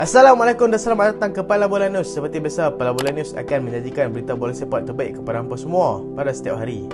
Assalamualaikum dan selamat datang ke Pala Bola News. Seperti biasa, Pala Bola News akan menyajikan berita bola sepak terbaik kepada hampa semua pada setiap hari.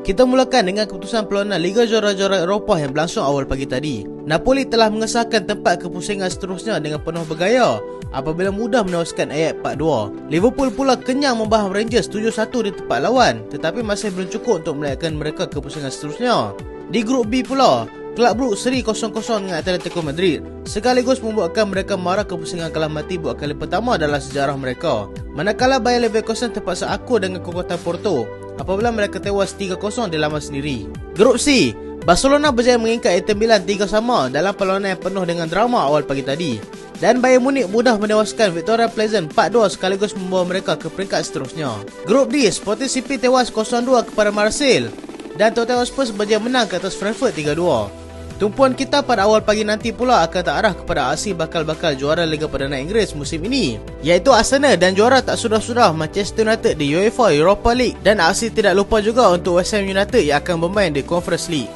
Kita mulakan dengan keputusan perlawanan Liga Juara-Juara Eropah yang berlangsung awal pagi tadi. Napoli telah mengesahkan tempat kepusingan seterusnya dengan penuh bergaya apabila mudah menewaskan Ajax 4-2. Liverpool pula kenyang membaham Rangers 7-1 di tempat lawan, tetapi masih belum cukup untuk melayakan mereka kepusingan seterusnya. Di grup B pula, Kelab Brugge seri 0-0 dengan Atletico Madrid, sekaligus membuatkan mereka marah kepusingan kalah mati buat kali pertama dalam sejarah mereka. Manakala Bayer Leverkusen terpaksa akur dengan kekuatan Porto apabila mereka tewas 3-0 di laman sendiri. Grup C, Barcelona berjaya mengikat Inter Milan 3-3 dalam perlawanan yang penuh dengan drama awal pagi tadi. Dan Bayern Munich mudah menewaskan Victoria Pleasant 4-2 sekaligus membawa mereka ke peringkat seterusnya. Grup D, Sporting CP tewas 0-2 kepada Marseille dan Tottenham Hotspur berjaya menang ke atas Frankfurt 3-2. Tumpuan kita pada awal pagi nanti pula akan terarah kepada aksi bakal-bakal juara Liga Perdana Inggeris musim ini, iaitu Arsenal, dan juara tak sudah-sudah Manchester United di UEFA Europa League, dan aksi tidak lupa juga untuk West Ham United yang akan bermain di Conference League.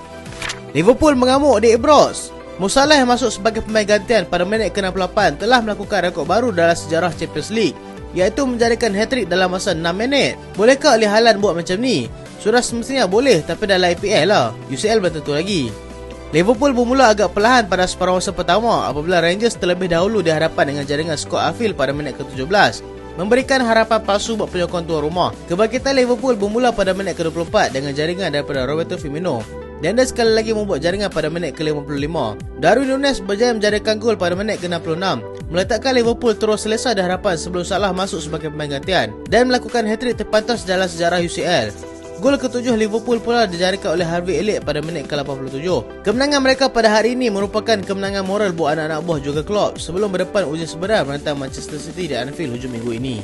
Liverpool mengamuk di Ibrox. Mo Salah yang masuk sebagai pemain gantian pada minit ke-68 telah melakukan rekod baru dalam sejarah Champions League, iaitu menjadikan hat-trick dalam masa 6 minit. Bolehkah Erling Haaland buat macam ni? Sudah semestinya boleh, tapi dalam IPL lah. UCL belum tentu lagi. Liverpool bermula agak perlahan pada separuh masa pertama apabila Rangers terlebih dahulu di hadapan dengan jaringan Scott Arfield pada minit ke-17, memberikan harapan palsu buat penyokong tuan rumah. Kebangkitan Liverpool bermula pada minit ke-24 dengan jaringan daripada Roberto Firmino, dan dia sekali lagi membuat jaringan pada minit ke-55. Darwin Núñez berjaya menjadikan gol pada minit ke-66, meletakkan Liverpool terus selesa di hadapan sebelum Salah masuk sebagai pemain gantian dan melakukan hat-trick terpantas dalam sejarah UCL. Gol ke-7 Liverpool pula dijadikan oleh Harvey Elliott pada minit ke-87. Kemenangan mereka pada hari ini merupakan kemenangan moral buat anak-anak buah Jurgen Klopp sebelum berdepan ujian sebenar menentang Manchester City di Anfield hujung minggu ini.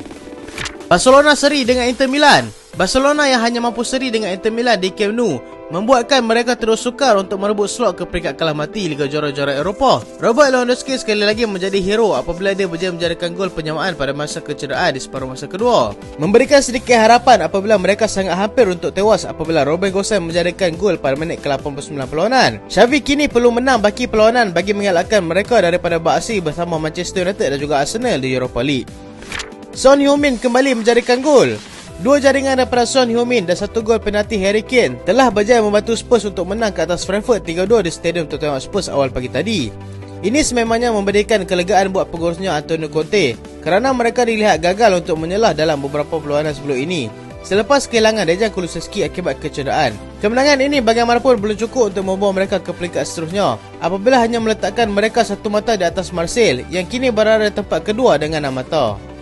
Barcelona seri dengan Inter Milan. Barcelona yang hanya mampu seri dengan Inter Milan di Camp Nou membuatkan mereka terus sukar untuk merebut slot ke peringkat kalah mati Liga Juara-Juara Eropah. Robert Lewandowski sekali lagi menjadi hero apabila dia berjaya menjadikan gol penyamaan pada masa kecederaan di separuh masa kedua, memberikan sedikit harapan apabila mereka sangat hampir untuk tewas apabila Robin Gosens menjadikan gol pada minit ke-89 perlawanan. Xavi kini perlu menang baki perlawanan bagi mengelakkan mereka daripada beraksi bersama Manchester United dan juga Arsenal di Europa League. Son Heung-min kembali menjadikan gol. Dua jaringan daripada Son Heung-min dan satu gol penalti Harry Kane telah berjaya membantu Spurs untuk menang ke atas Frankfurt 3-2 di Stadium Tottenham Hotspur awal pagi tadi. Ini sememangnya memberikan kelegaan buat pengurusnya Antonio Conte kerana mereka dilihat gagal untuk menyelah dalam beberapa perlawanan sebelum ini selepas kehilangan Dejan Kulusevski akibat kecederaan. Kemenangan ini bagaimanapun belum cukup untuk membawa mereka ke peringkat seterusnya apabila hanya meletakkan mereka satu mata di atas Marseille yang kini berada di tempat kedua dengan 6 mata.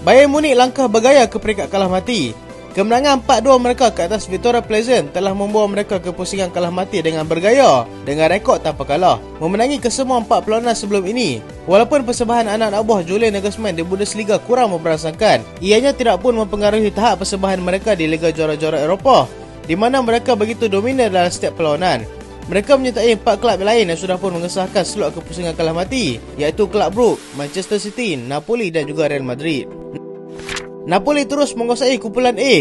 Bayern Munich langkah bergaya ke peringkat kalah mati. Kemenangan 4-2 mereka ke atas Victoria Pleasant telah membawa mereka ke pusingan kalah mati dengan bergaya dengan rekod tanpa kalah, memenangi kesemua 4 perlawanan sebelum ini. Walaupun persembahan anak-anak buah Julian Nagelsmann di Bundesliga kurang memberasakan, ianya tidak pun mempengaruhi tahap persembahan mereka di Liga Juara-Juara Eropah, di mana mereka begitu dominan dalam setiap perlawanan. Mereka menyertai 4 kelab lain yang sudah pun mengesahkan slot kepusingan kalah mati, iaitu Kelab Brugge, Manchester City, Napoli dan juga Real Madrid. Napoli terus menguasai kumpulan A.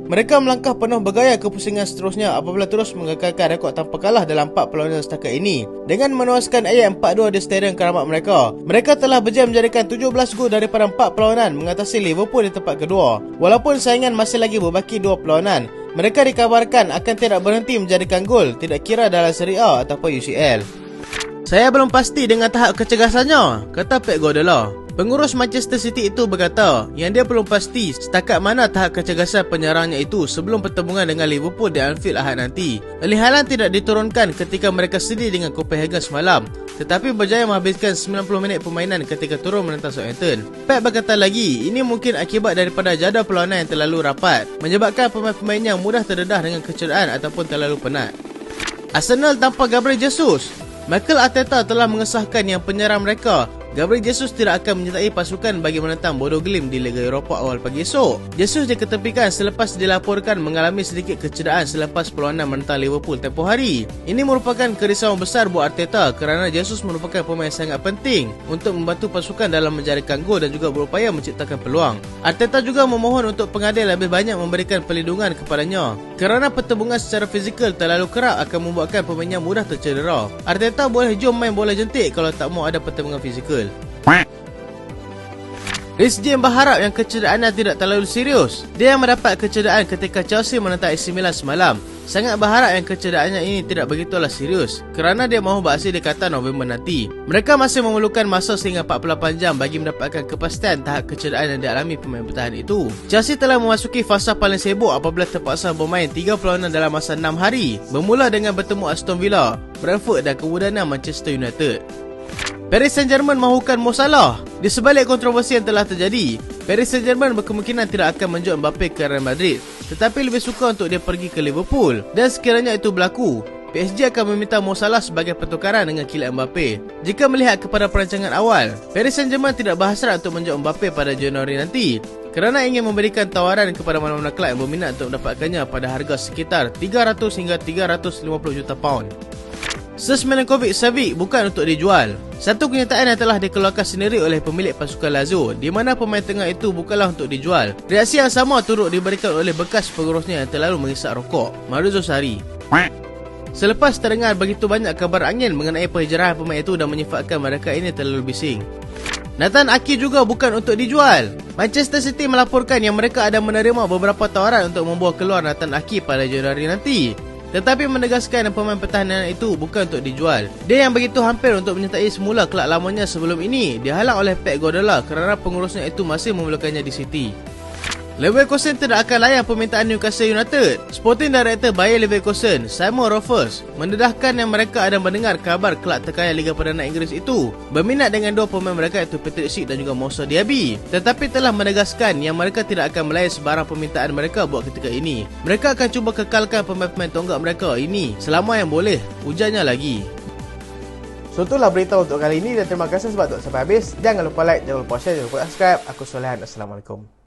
Mereka melangkah penuh bergaya ke pusingan seterusnya apabila terus mengekalkan rekod tanpa kalah dalam 4 perlawanan setakat ini dengan menewaskan Ajax 4-2 di stadion keramat mereka. Mereka telah berjaya menjadikan 17 gol daripada 4 perlawanan mengatasi Liverpool di tempat kedua. Walaupun saingan masih lagi berbaki 2 perlawanan, mereka dikabarkan akan tidak berhenti menjadikan gol, tidak kira dalam Serie A ataupun UCL. Saya belum pasti dengan tahap kecergasannya, kata Pep Guardiola. Pengurus Manchester City itu berkata yang dia belum pasti setakat mana tahap kecergasan penyerangnya itu sebelum pertembungan dengan Liverpool di Anfield Ahad nanti. Erling Haaland tidak diturunkan ketika mereka seri dengan Copenhagen semalam, tetapi berjaya menghabiskan 90 minit permainan ketika turun menentang Southampton. Pep berkata lagi, ini mungkin akibat daripada jadual perlawanan yang terlalu rapat, menyebabkan pemain-pemainnya mudah terdedah dengan kecederaan ataupun terlalu penat. Arsenal tanpa Gabriel Jesus. Mikel Arteta telah mengesahkan yang penyerang mereka Gabriel Jesus tidak akan menyertai pasukan bagi menentang Bodo Glimt di Liga Eropah awal pagi esok. Jesus diketepikan selepas dilaporkan mengalami sedikit kecederaan selepas perlawanan menentang Liverpool tempoh hari. Ini merupakan kerisauan besar buat Arteta kerana Jesus merupakan pemain sangat penting untuk membantu pasukan dalam menjadikan gol dan juga berupaya menciptakan peluang. Arteta juga memohon untuk pengadil lebih banyak memberikan perlindungan kepadanya kerana pertembungan secara fizikal terlalu kerap akan membuatkan pemainnya mudah tercedera. Arteta boleh jom main bola jentik kalau tak mau ada pertembungan fizikal. Reece James berharap yang kecederaan tidak terlalu serius. Dia yang mendapat kecederaan ketika Chelsea menentang AC Milan semalam sangat berharap yang kecederaannya ini tidak begitulah serius kerana dia mahu beraksi di Qatar November nanti. Mereka masih memerlukan masa sehingga 48 jam bagi mendapatkan kepastian tahap kecederaan yang dialami pemain bertahan itu. Chelsea telah memasuki fasa paling sibuk apabila terpaksa bermain 3 perlawanan dalam masa 6 hari, bermula dengan bertemu Aston Villa, Brentford dan kemudian Manchester United. Paris Saint-Germain mahukan Mo Salah. Di sebalik kontroversi yang telah terjadi, Paris Saint-Germain berkemungkinan tidak akan menjual Mbappe ke Real Madrid, tetapi lebih suka untuk dia pergi ke Liverpool. Dan sekiranya itu berlaku, PSG akan meminta Mo Salah sebagai pertukaran dengan Kylian Mbappe. Jika melihat kepada perancangan awal, Paris Saint-Germain tidak berhasrat untuk menjual Mbappe pada Januari nanti, kerana ingin memberikan tawaran kepada mana-mana kelab yang berminat untuk mendapatkannya pada harga sekitar 300 hingga 350 juta pound. Serge Milinkovic-Savic bukan untuk dijual. Satu kenyataan yang telah dikeluarkan sendiri oleh pemilik pasukan Lazio, di mana pemain tengah itu bukanlah untuk dijual. Reaksi yang sama turut diberikan oleh bekas pengurusnya yang terlalu mengisap rokok, Maurizio Sarri. Selepas terdengar begitu banyak kabar angin mengenai penghijrahan pemain itu dan menyifatkan mereka ini terlalu bising. Nathan Ake juga bukan untuk dijual. Manchester City melaporkan yang mereka ada menerima beberapa tawaran untuk membawa keluar Nathan Ake pada Januari nanti, tetapi menegaskan pemain pertahanan itu bukan untuk dijual. Dia yang begitu hampir untuk menyertai semula kelab lamanya sebelum ini dihalang oleh Pep Guardiola kerana pengurusnya itu masih memerlukannya di City. Leverkusen tidak akan layan permintaan Newcastle United. Sporting Director Bayer Leverkusen, Simon Rolfes, mendedahkan yang mereka ada mendengar kabar kelab terkaya Liga Perdana Inggeris itu berminat dengan dua pemain mereka iaitu Patrick Schick dan juga Moussa Diaby, tetapi telah menegaskan yang mereka tidak akan melayan sebarang permintaan mereka buat ketika ini. Mereka akan cuba kekalkan pemain-pemain tonggak mereka ini selama yang boleh, ujarnya lagi. So itulah berita untuk kali ini dan terima kasih sebab tonton sampai habis. Jangan lupa like, jangan lupa share, jangan lupa subscribe. Aku Solehan. Assalamualaikum.